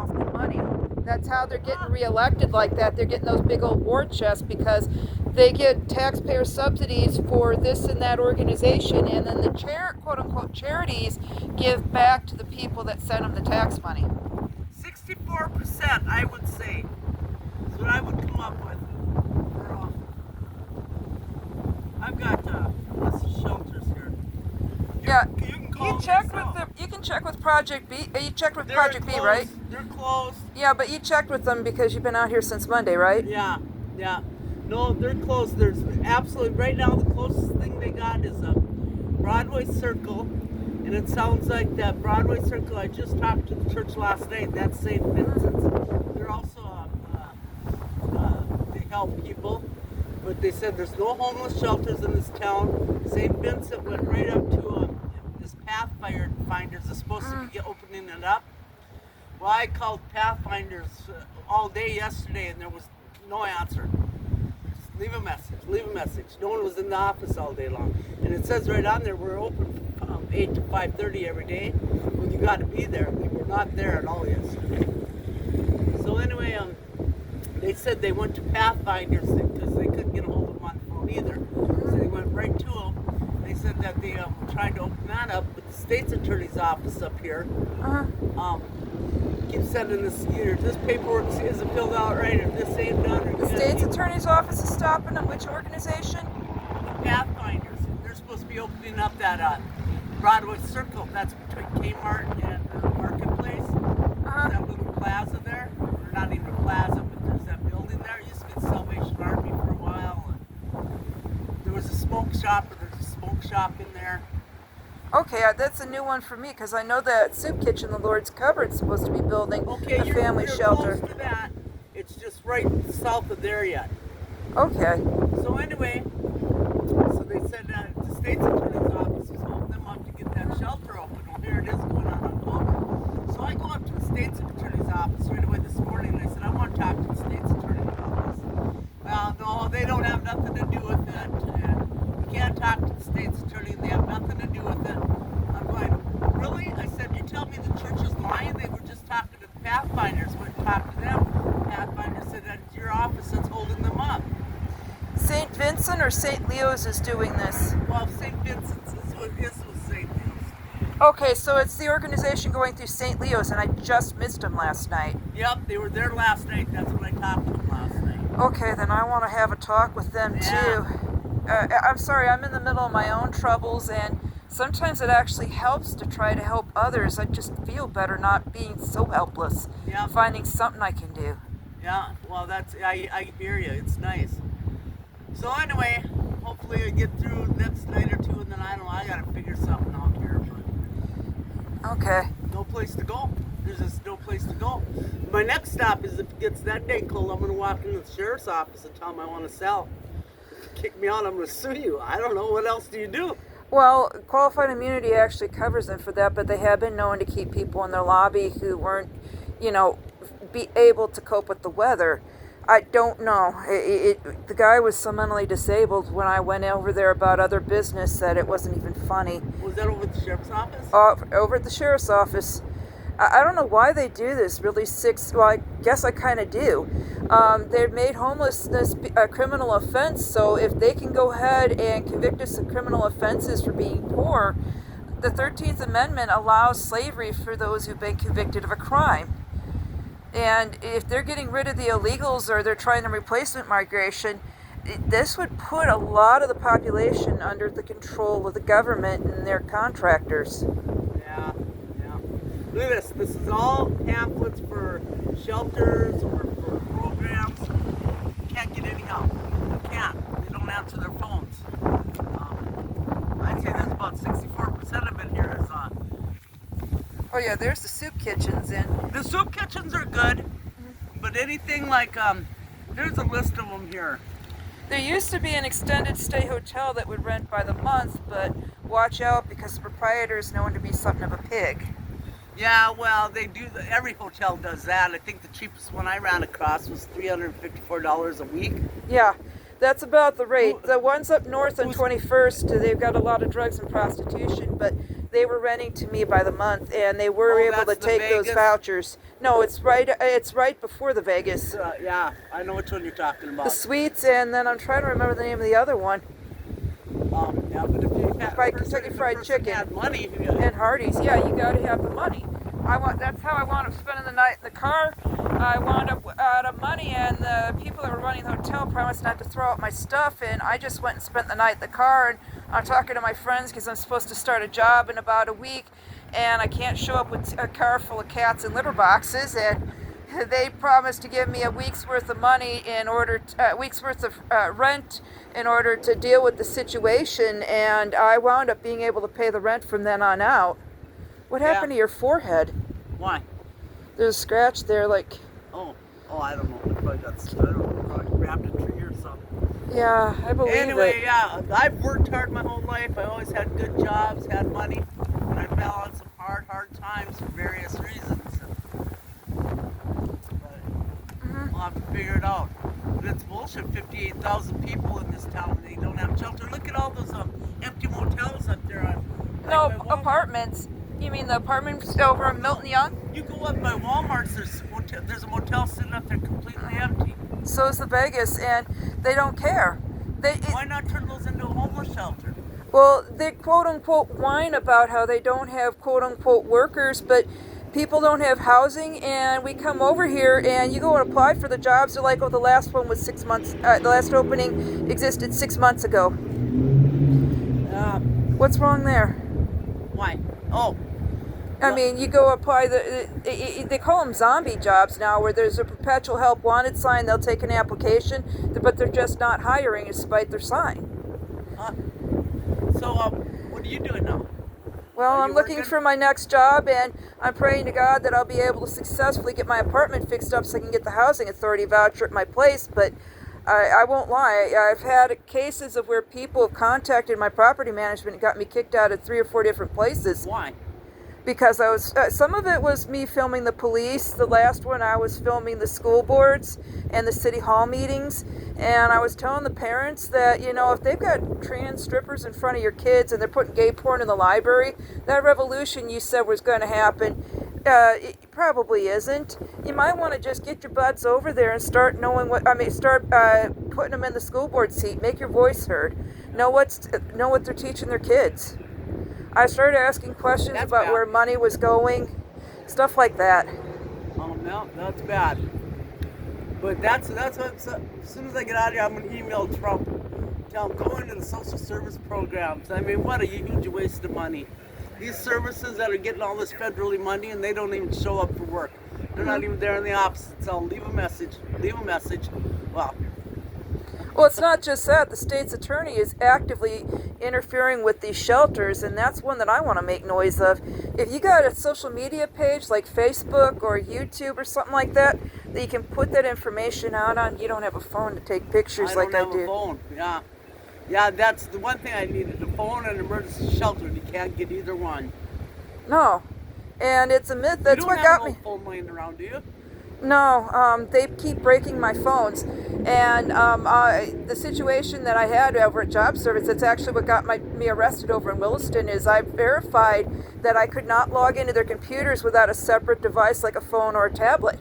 the money. That's how they're getting reelected like that. They're getting those big old war chests because they get taxpayer subsidies for this and that organization, and then the quote unquote charities give back to the people that send them the tax money. 64%, I would say, is what I would come up with. I've got lots of shelters here. Yeah, You can call you can check with Project B. You checked with Project B, right? They're closed. Yeah, but you checked with them because you've been out here since Monday, right? Yeah. No, they're closed. There's absolutely, right now, the closest thing they got is a Broadway Circle. And it sounds like that Broadway Circle, I just talked to the church last night, that's St. Vincent's. They're also, they help people. But they said there's no homeless shelters in this town. St. Vincent went right up to this Pathfinders is supposed to be opening it up. Well, I called Pathfinders all day yesterday and there was no answer. Just leave a message. No one was in the office all day long. And it says right on there, we're open from 8 to 5:30 every day. When you got to be there, they were not there at all yesterday. So anyway, they said they went to Pathfinders because they couldn't get a hold of them on the phone either. So they went right to them. They said that they were trying to open that up, but the state's attorney's office up here keeps sending us either this paperwork isn't filled out right or this ain't done. Or The state's attorney's office is stopping them. Which organization? Pathfinders. They're supposed to be opening up that Broadway Circle. That's between Kmart and Marketplace. There's that little plaza there. Or not even a plaza, but there's that building there. It used to be the Salvation Army for a while. And there was a smoke shop, or there's a smoke shop in there. Okay, that's a new one for me because I know that Soup Kitchen, the Lord's Cupboard, is supposed to be building a family shelter. Close to that. It's just right south of there yet. Okay. So anyway, so they said that the state's attorney's office was holding them up to get that shelter open. Well, here it is going on October. So I go up to the state's attorney's office right away this morning and I said, I want to talk to the state's attorney's office. Well, no, they don't have nothing to do with it. And you can't talk to the state's attorney and they have nothing to do with it. I'm going, really? I said, you tell me the church is lying? They were just talking to the Pathfinders. Went and talked to them. Pathfinder said that it's your office that's holding them up. St. Vincent or St. Leo's is doing this? Well, St. Vincent's is what this was St. Leo's. Okay, so it's the organization going through St. Leo's, and I just missed them last night. Yep, they were there last night. That's when I talked to them last night. Okay, then I want to have a talk with them too. I'm sorry, I'm in the middle of my own troubles, and sometimes it actually helps to try to help others. I just feel better not being so helpless. Yep. Finding something I can do. Yeah, well, I hear you. It's nice. So anyway, hopefully I get through next night or two, and then I don't know, I got to figure something out here. But Okay. no place to go. There's just no place to go. My next stop is if it gets that day cold, I'm going to walk into the sheriff's office and tell them I want to sell. If you kick me out, I'm going to sue you. I don't know. What else do you do? Well, qualified immunity actually covers them for that, but they have been known to keep people in their lobby who weren't, be able to cope with the weather. I don't know. The guy was so mentally disabled when I went over there about other business that it wasn't even funny. Was that over at the sheriff's office? Over at the sheriff's office. I don't know why they do this. Really well, I guess I kind of do. They've made homelessness a criminal offense, so if they can go ahead and convict us of criminal offenses for being poor, the 13th Amendment allows slavery for those who've been convicted of a crime. And if they're getting rid of the illegals or they're trying to replacement migration, this would put a lot of the population under the control of the government and their contractors. Yeah. Look at this. This is all pamphlets for shelters or for programs. You can't get any help. You can't. They don't answer their phones. I'd say there's about 64% of it here is on. Oh yeah, there's the soup kitchens in. The soup kitchens are good, but anything like, there's a list of them here. There used to be an extended stay hotel that would rent by the month, but watch out because the proprietor is known to be something of a pig. Yeah, well, they do. Every hotel does that. I think the cheapest one I ran across was $354 a week. Yeah, that's about the rate. The ones up north on 21st, they've got a lot of drugs and prostitution, but they were renting to me by the month, and they were able to that's the take those Vegas? vouchers. No, it's right before the Vegas. Yeah, I know which one you're talking about. The Suites, and then I'm trying to remember the name of the other one. Yeah, but if you had, By the person- Kentucky if the Fried person Chicken. had money, And Hardee's, yeah, you got to have the money. That's how I wound up spending the night in the car. I wound up out of money, and the people that were running the hotel promised not to throw out my stuff, and I just went and spent the night in the car. And I'm talking to my friends because I'm supposed to start a job in about a week, and I can't show up with a car full of cats and litter boxes. And they promised to give me a week's worth of money week's worth of rent in order to deal with the situation, and I wound up being able to pay the rent from then on out. What happened to your forehead? Why? There's a scratch there, like... Oh, I don't know. I don't know. Probably grabbed a tree or something. Yeah, I believe Anyway, it. yeah, I've worked hard my whole life. I always had good jobs, had money, and I fell on some hard times for various reasons. We'll have to figure it out. But it's bullshit. 58,000 people in this town, and they don't have shelter. Look at all those empty motels up there. No, apartments. You mean the apartments over in Milton Young? You go up by Walmart's, there's a motel sitting up there completely empty. So is the Vegas, and they don't care. Why not turn those into a homeless shelter? Well, they quote-unquote whine about how they don't have quote-unquote workers, but people don't have housing, and we come over here and you go and apply for the jobs. They're like, oh, the last one was 6 months, the last opening existed 6 months ago. What's wrong there? Why? Oh. I mean, you go apply, they call them zombie jobs now, where there's a perpetual help wanted sign, they'll take an application, but they're just not hiring despite their sign. So, what are you doing now? Well, I'm looking for my next job, and I'm praying to God that I'll be able to successfully get my apartment fixed up so I can get the housing authority voucher at my place. But I won't lie, I've had cases of where people have contacted my property management and got me kicked out of 3 or 4 different places. Why? Because I was, some of it was me filming the police. The last one I was filming the school boards and the city hall meetings. And I was telling the parents that, you know, if they've got trans strippers in front of your kids and they're putting gay porn in the library, that revolution you said was going to happen, it probably isn't. You might want to just get your butts over there and start putting them in the school board seat. Make your voice heard. Know what they're teaching their kids. I started asking questions about where money was going, stuff like that. Oh no, that's bad. But that's what, as soon as I get out of here, I'm going to email Trump. Tell him, go into the social service programs. I mean, what a huge waste of money. These services that are getting all this federally money and they don't even show up for work. They're not even there in the office. So leave a message. Well, it's not just that. The state's attorney is actively interfering with these shelters, and that's one that I want to make noise of. If you got a social media page like Facebook or YouTube or something like that you can put that information out on, you don't have a phone to take pictures like I do. I don't have a phone, yeah. Yeah, that's the one thing I needed, a phone and an emergency shelter, and you can't get either one. No, and it's a myth. That's what got me. You don't have no phone laying around, do you? No, they keep breaking my phones. And the situation that I had over at Job Service, that's actually what got me arrested over in Williston, is I verified that I could not log into their computers without a separate device like a phone or a tablet.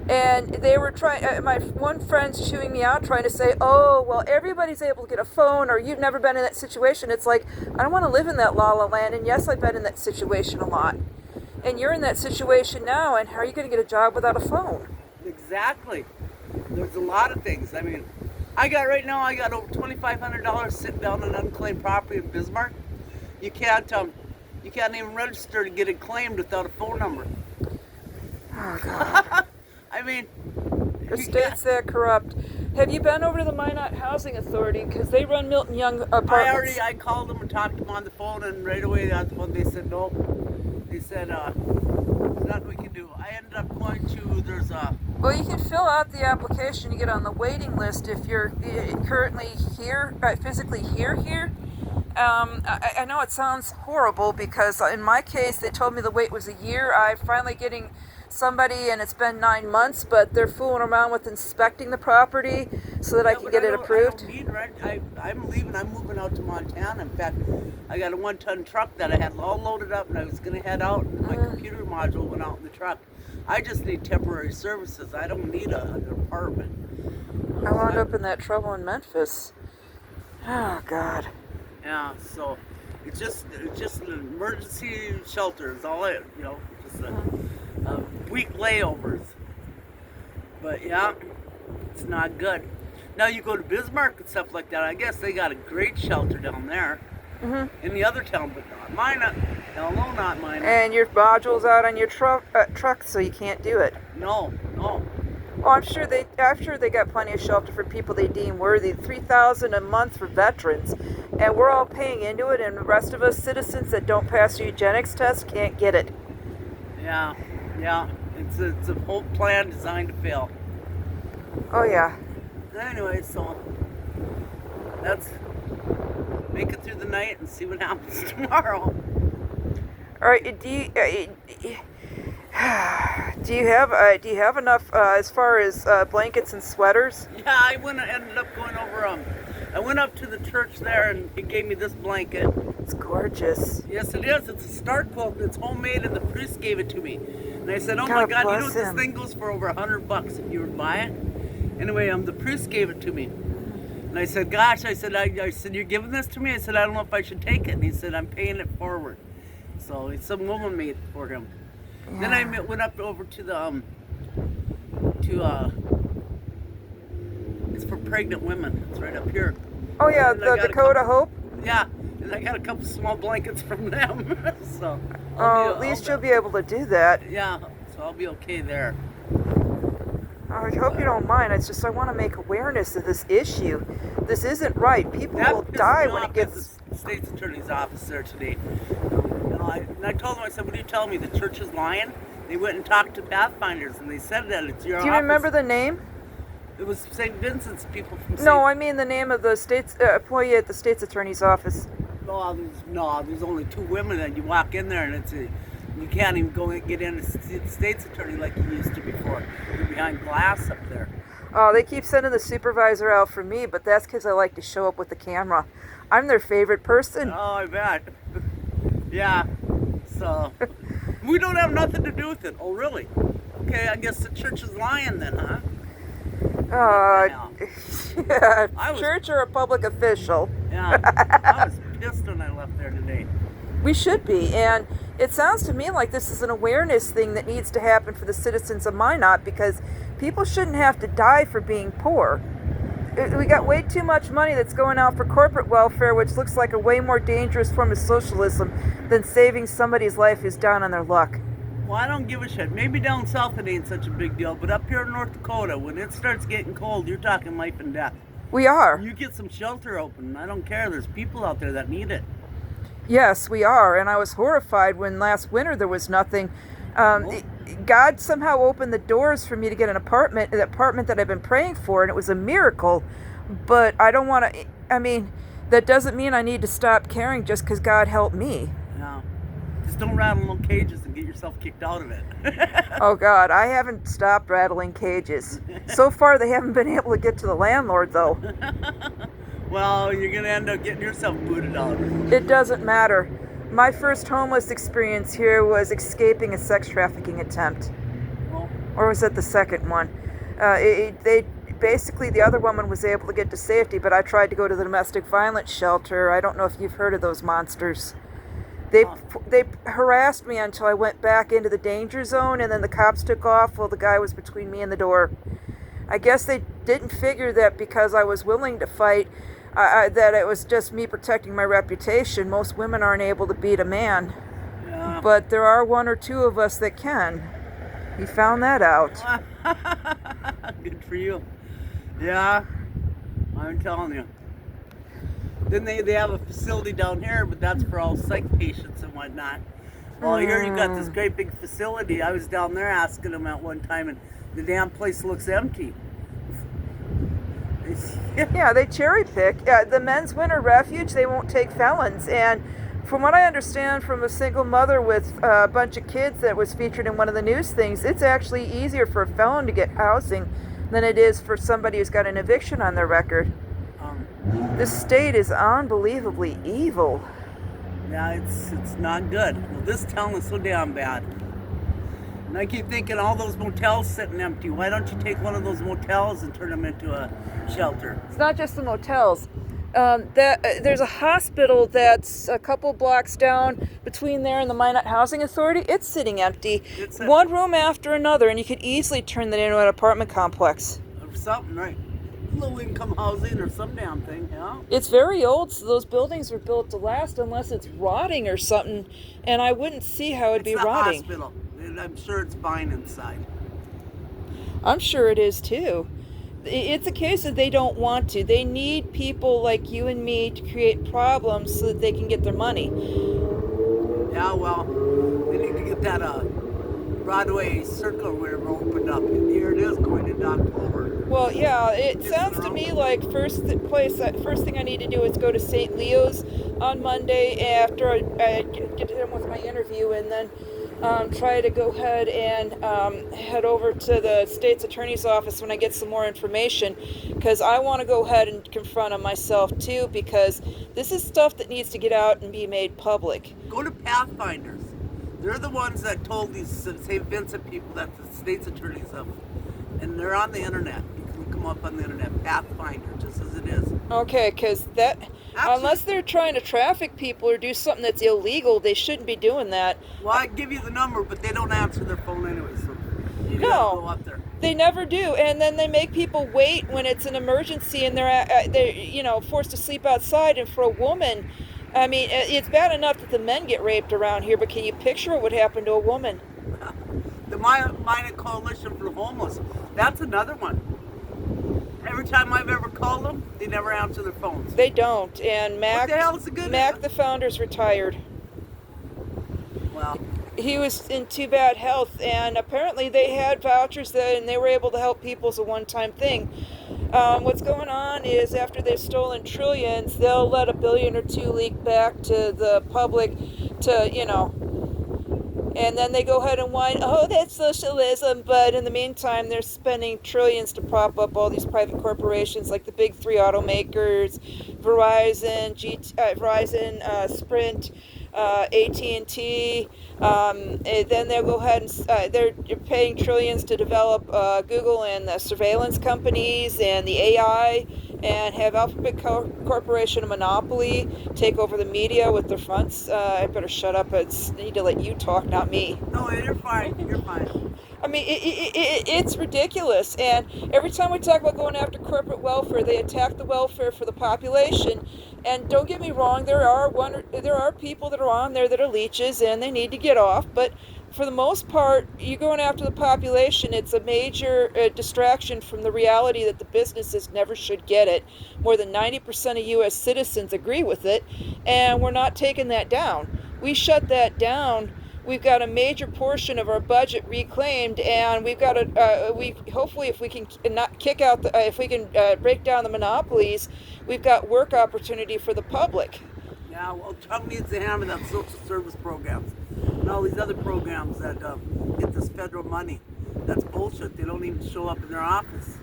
And they were trying, my one friend's chewing me out, trying to say, oh, well, everybody's able to get a phone, or you've never been in that situation. It's like, I don't want to live in that la la land, and yes, I've been in that situation a lot. And you're in that situation now, and how are you going to get a job without a phone? Exactly. There's a lot of things. I mean, I got over $2,500 sitting down on unclaimed property in Bismarck. You can't even register to get it claimed without a phone number. Oh, God. I mean, the state's that corrupt. Have you been over to the Minot Housing Authority? Because they run Milton Young apartments. I called them and talked to them on the phone, and right away that's when they said no. They said, there's nothing we can do. I ended up going to, Well, you can fill out the application to get on the waiting list if you're currently here, physically here. I know it sounds horrible because in my case, they told me the wait was a year. I'm finally getting somebody and it's been 9 months, but they're fooling around with inspecting the property so that I can get it approved. I'm leaving. I'm moving out to Montana. In fact, I got a 1-ton truck that I had all loaded up, and I was going to head out. And my computer module went out in the truck. I just need temporary services. I don't need an apartment. I wound up in that trouble in Memphis. Oh God. Yeah. So it's just an emergency shelter. Is all it. Just a week layovers. But yeah, it's not good. Now you go to Bismarck and stuff like that. I guess they got a great shelter down there. In the other town, but not mine. Hell no, not mine. And your module's out on your truck, so you can't do it. No. Well, I'm sure they got plenty of shelter for people they deem worthy. $3,000 a month for veterans, and we're all paying into it. And the rest of us citizens that don't pass the eugenics test can't get it. Yeah. It's a whole plan designed to fail. Oh yeah. Anyway, so that's make it through the night and see what happens tomorrow. All right. Do you have enough as far as blankets and sweaters? Yeah, I ended up going over. I went up to the church there, and it gave me this blanket. It's gorgeous. Yes, it is. It's a start quilt. It's homemade, and the priest gave it to me. And I said, "Oh God my God, bless this him. thing goes for over $100 if you would buy it." Anyway, the priest gave it to me, and I said, "Gosh," I said, "You're giving this to me?" I said, "I don't know if I should take it." And he said, "I'm paying it forward." So some woman made it for him. Yeah. Then I went up over to the it's for pregnant women. It's right up here. Oh yeah, And I the got a Dakota Hope. Yeah, and I got a couple small blankets from them. So At least you'll be able to do that. Yeah, so I'll be okay there. I hope you don't mind. It's just I want to make awareness of this issue. This isn't right. People will die when it gets. The state's attorney's office there today. And I told them, I said, "What are you telling me? The church is lying?" They went and talked to Pathfinders, and they said that it's your office. Do you remember the name? It was St. Vincent's people from No, I mean the name of the state's employee at the state's attorney's office. There's only 2 women, and you walk in there, and you can't even go and get in to see the state's attorney like you used to before. You're behind glass up there. Oh, they keep sending the supervisor out for me, but that's because I like to show up with the camera. I'm their favorite person. Oh, I bet. Yeah. So we don't have nothing to do with it. Oh, really? Okay, I guess the church is lying then, huh? Yeah, church or a public official. Yeah, I was pissed when I left there today. We should be, and it sounds to me like this is an awareness thing that needs to happen for the citizens of Minot, because people shouldn't have to die for being poor. We got way too much money that's going out for corporate welfare, which looks like a way more dangerous form of socialism than saving somebody's life who's down on their luck. Well, I don't give a shit. Maybe down south it ain't such a big deal, but up here in North Dakota, when it starts getting cold, you're talking life and death. We are. You get some shelter open. I don't care. There's people out there that need it. Yes, we are. And I was horrified when last winter there was nothing. God somehow opened the doors for me to get an apartment, the apartment that I've been praying for, and it was a miracle. But I don't want to, that doesn't mean I need to stop caring just because God helped me. No. Just don't rattle no cages and get yourself kicked out of it. Oh God, I haven't stopped rattling cages. So far they haven't been able to get to the landlord though. Well, you're going to end up getting yourself booted out. It doesn't matter. My first homeless experience here was escaping a sex trafficking attempt. Well, Or was that the second one? Basically, the other woman was able to get to safety, but I tried to go to the domestic violence shelter. I don't know if you've heard of those monsters. They harassed me until I went back into the danger zone, and then the cops took off while the guy was between me and the door. I guess they didn't figure that because I was willing to fight, that it was just me protecting my reputation. Most women aren't able to beat a man. yeah. But there are 1 or 2 of us that can. We found that out. Good for you. Yeah, I'm telling you. Then they have a facility down here, but that's for all psych patients and whatnot. Well, here you got this great big facility. I was down there asking them at one time, and the damn place looks empty. Yeah, they cherry pick. Yeah, the men's winter refuge, they won't take felons. And From what I understand from a single mother with a bunch of kids that was featured in one of the news things, it's actually easier for a felon to get housing than it is for somebody who's got an eviction on their record. This state is unbelievably evil. Yeah, it's not good. Well, this town is so damn bad. And I keep thinking all those motels sitting empty. Why don't you take one of those motels and turn them into a shelter? It's not just the motels. There's a hospital that's a couple blocks down between there and the Minot Housing Authority. It's sitting empty. One room after another, and you could easily turn that into an apartment complex. Or something, right? Low-income housing or some damn thing, yeah? It's very old, so those buildings were built to last unless it's rotting or something, and I wouldn't see how it'd be rotting. It's a hospital, and I'm sure it's fine inside. I'm sure it is too. It's a case that they don't want to. They need people like you and me to create problems so that they can get their money. Yeah, well, they need to get that Broadway Circle or whatever opened up. Here it is going into October. Well, yeah, it sounds to me like first thing I need to do is go to St. Leo's on Monday after I get done with my interview, and then try to go ahead and head over to the state's attorney's office when I get some more information, because I want to go ahead and confront them myself too, because this is stuff that needs to get out and be made public. Go to Pathfinders. They're the ones that told these St. Vincent people that the state's attorneys have, and they're on the internet. You can look them up on the internet. Pathfinder, just as it is. Okay, because unless they're trying to traffic people or do something that's illegal, they shouldn't be doing that. Well, I give you the number, but they don't answer their phone anyway, so you gotta go up there. They never do, and then they make people wait when it's an emergency, and they're forced to sleep outside. And for a woman, I mean, it's bad enough that the men get raped around here, but can you picture what would happen to a woman? The Minot Coalition for the Homeless, that's another one. Every time I've ever called them, they never answer their phones. They don't, and Mac, what the hell is a good Mac the founder's retired. Well, he was in too bad health, and apparently they had vouchers and they were able to help people as a one-time thing. What's going on is after they've stolen trillions, they'll let $1 billion or $2 billion leak back to the public and then they go ahead and whine, oh, that's socialism, but in the meantime, they're spending trillions to prop up all these private corporations like the big three automakers, Verizon, Sprint, AT&T, and then they'll go ahead and they're paying trillions to develop Google and the surveillance companies and the AI, and have Alphabet Corporation, a monopoly, take over the media with their fronts. I better shut up. I need to let you talk, not me. No, you're fine. You're fine. I mean, it's ridiculous. And every time we talk about going after corporate welfare, they attack the welfare for the population. And don't get me wrong, there are people that are on there that are leeches, and they need to get off. But for the most part, you're going after the population. It's a major distraction from the reality that the businesses never should get it. More than 90% of U.S. citizens agree with it, and we're not taking that down. We shut that down. We've got a major portion of our budget reclaimed, and we've got hopefully, if we can not kick out, if we can break down the monopolies, we've got work opportunity for the public. Yeah, well, Trump needs to hammer that social service programs and all these other programs that get this federal money. That's bullshit. They don't even show up in their office.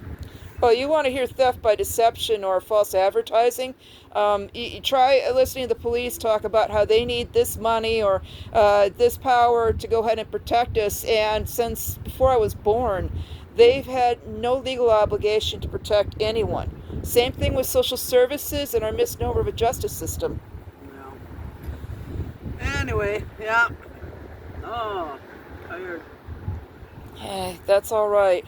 Well, you want to hear theft by deception or false advertising? You try listening to the police talk about how they need this money or this power to go ahead and protect us. And since before I was born, they've had no legal obligation to protect anyone. Same thing with social services and our misnomer of a justice system. Yeah. Anyway, yeah. Oh, tired. Hey, that's all right.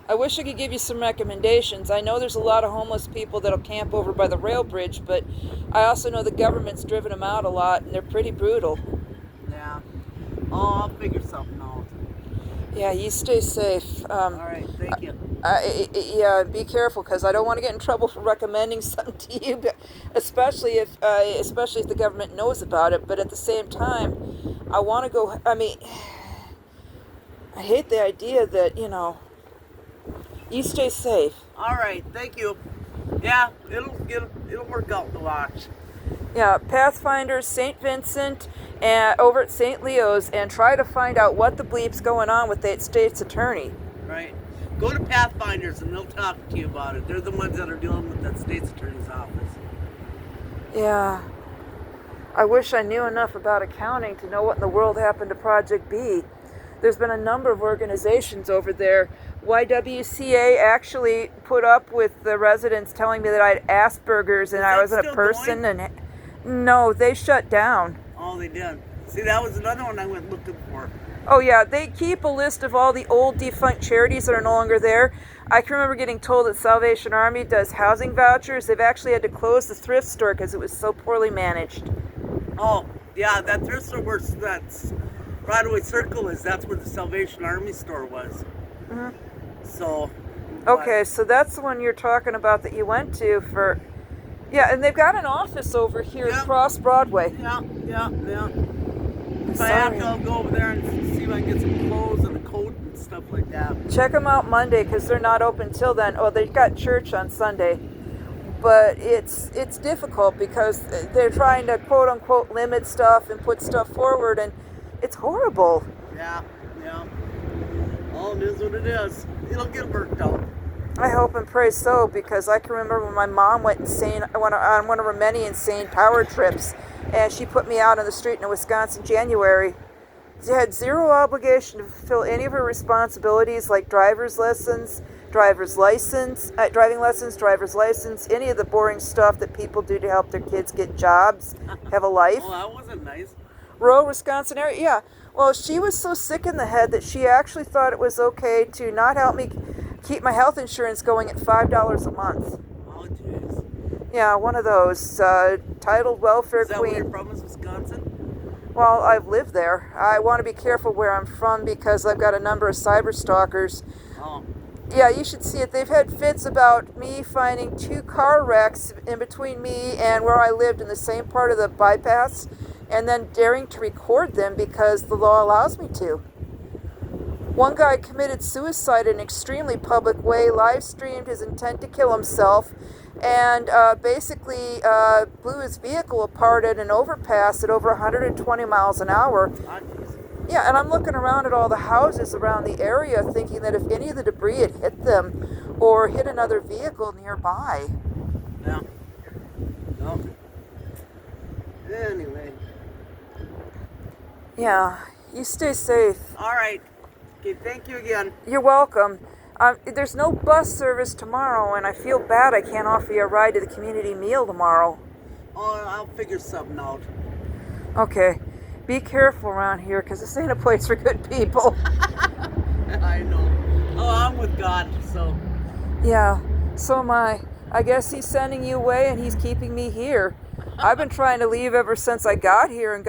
I wish I could give you some recommendations. I know there's a lot of homeless people that'll camp over by the rail bridge, but I also know the government's driven them out a lot, and they're pretty brutal. Yeah. Oh, I'll figure something out. Yeah, you stay safe. All right, thank you. Yeah, be careful, because I don't want to get in trouble for recommending something to you, especially if the government knows about it. But at the same time, I want to go. I mean, I hate the idea that you stay safe. All right, thank you. Yeah, it'll work out in the wash. Yeah, Pathfinders, St. Vincent, and over at St. Leo's, and try to find out what the bleep's going on with that state's attorney. Right. Go to Pathfinders and they'll talk to you about it. They're the ones that are dealing with that state's attorney's office. Yeah. I wish I knew enough about accounting to know what in the world happened to Project B. There's been a number of organizations over there. YWCA actually put up with the residents telling me that I had Asperger's and I wasn't a person. Going? And no, they shut down. Oh, they did. See, that was another one I went looking for. Oh yeah, they keep a list of all the old defunct charities that are no longer there. I can remember getting told that Salvation Army does housing vouchers. They've actually had to close the thrift store because it was so poorly managed. Oh, yeah, that thrift store where that's Broadway Circle is, that's where the Salvation Army store was. Mm-hmm. So. Okay, so that's the one you're talking about that you went to for. Yeah, and they've got an office over here across Broadway. Yeah. If I have to, I'll go over there and see if I can get some clothes and a coat and stuff like that. Check them out Monday because they're not open till then. Oh, they've got church on Sunday. But it's difficult because they're trying to quote unquote limit stuff and put stuff forward, and it's horrible. Yeah. Well, it is what it is. It'll get worked out. I hope and pray so, because I can remember when my mom went insane on one of her many insane power trips, and she put me out on the street in Wisconsin January. She had zero obligation to fulfill any of her responsibilities like driver's license, driver's license, any of the boring stuff that people do to help their kids get jobs, have a life. Oh, that wasn't nice. Rural Wisconsin area, yeah. Well, she was so sick in the head that she actually thought it was okay to not help me keep my health insurance going at $5 a month. Oh, jeez. Yeah, one of those titled welfare queen. Is that where you're from, is Wisconsin? Well, I've lived there. I want to be careful where I'm from because I've got a number of cyber stalkers. Oh. Yeah, you should see it. They've had fits about me finding 2 car wrecks in between me and where I lived in the same part of the bypass, and then daring to record them because the law allows me to. One guy committed suicide in an extremely public way, live streamed his intent to kill himself, and basically blew his vehicle apart at an overpass at over 120 miles an hour. Yeah, and I'm looking around at all the houses around the area thinking that if any of the debris had hit them or hit another vehicle nearby. Yeah. No. Anyway. Yeah, you stay safe. All right. Okay, thank you again. You're welcome. There's no bus service tomorrow, and I feel bad I can't offer you a ride to the community meal tomorrow. Oh, I'll figure something out. Okay. Be careful around here, because this ain't a place for good people. I know. Oh, I'm with God, so. Yeah, so am I. I guess he's sending you away, and he's keeping me here. I've been trying to leave ever since I got here, and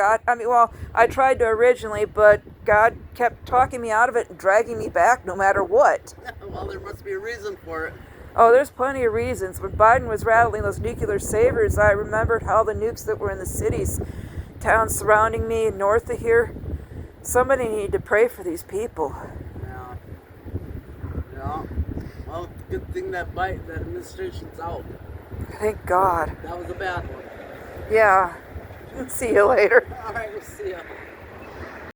I tried to originally, but God kept talking me out of it and dragging me back no matter what. Well, there must be a reason for it. Oh, there's plenty of reasons. When Biden was rattling those nuclear sabers, I remembered how the nukes that were in the cities, towns surrounding me north of here, somebody needed to pray for these people. Yeah. Well, it's a good thing that administration's out. Thank God. That was a bad one. Yeah. See you later. All right, we'll see ya.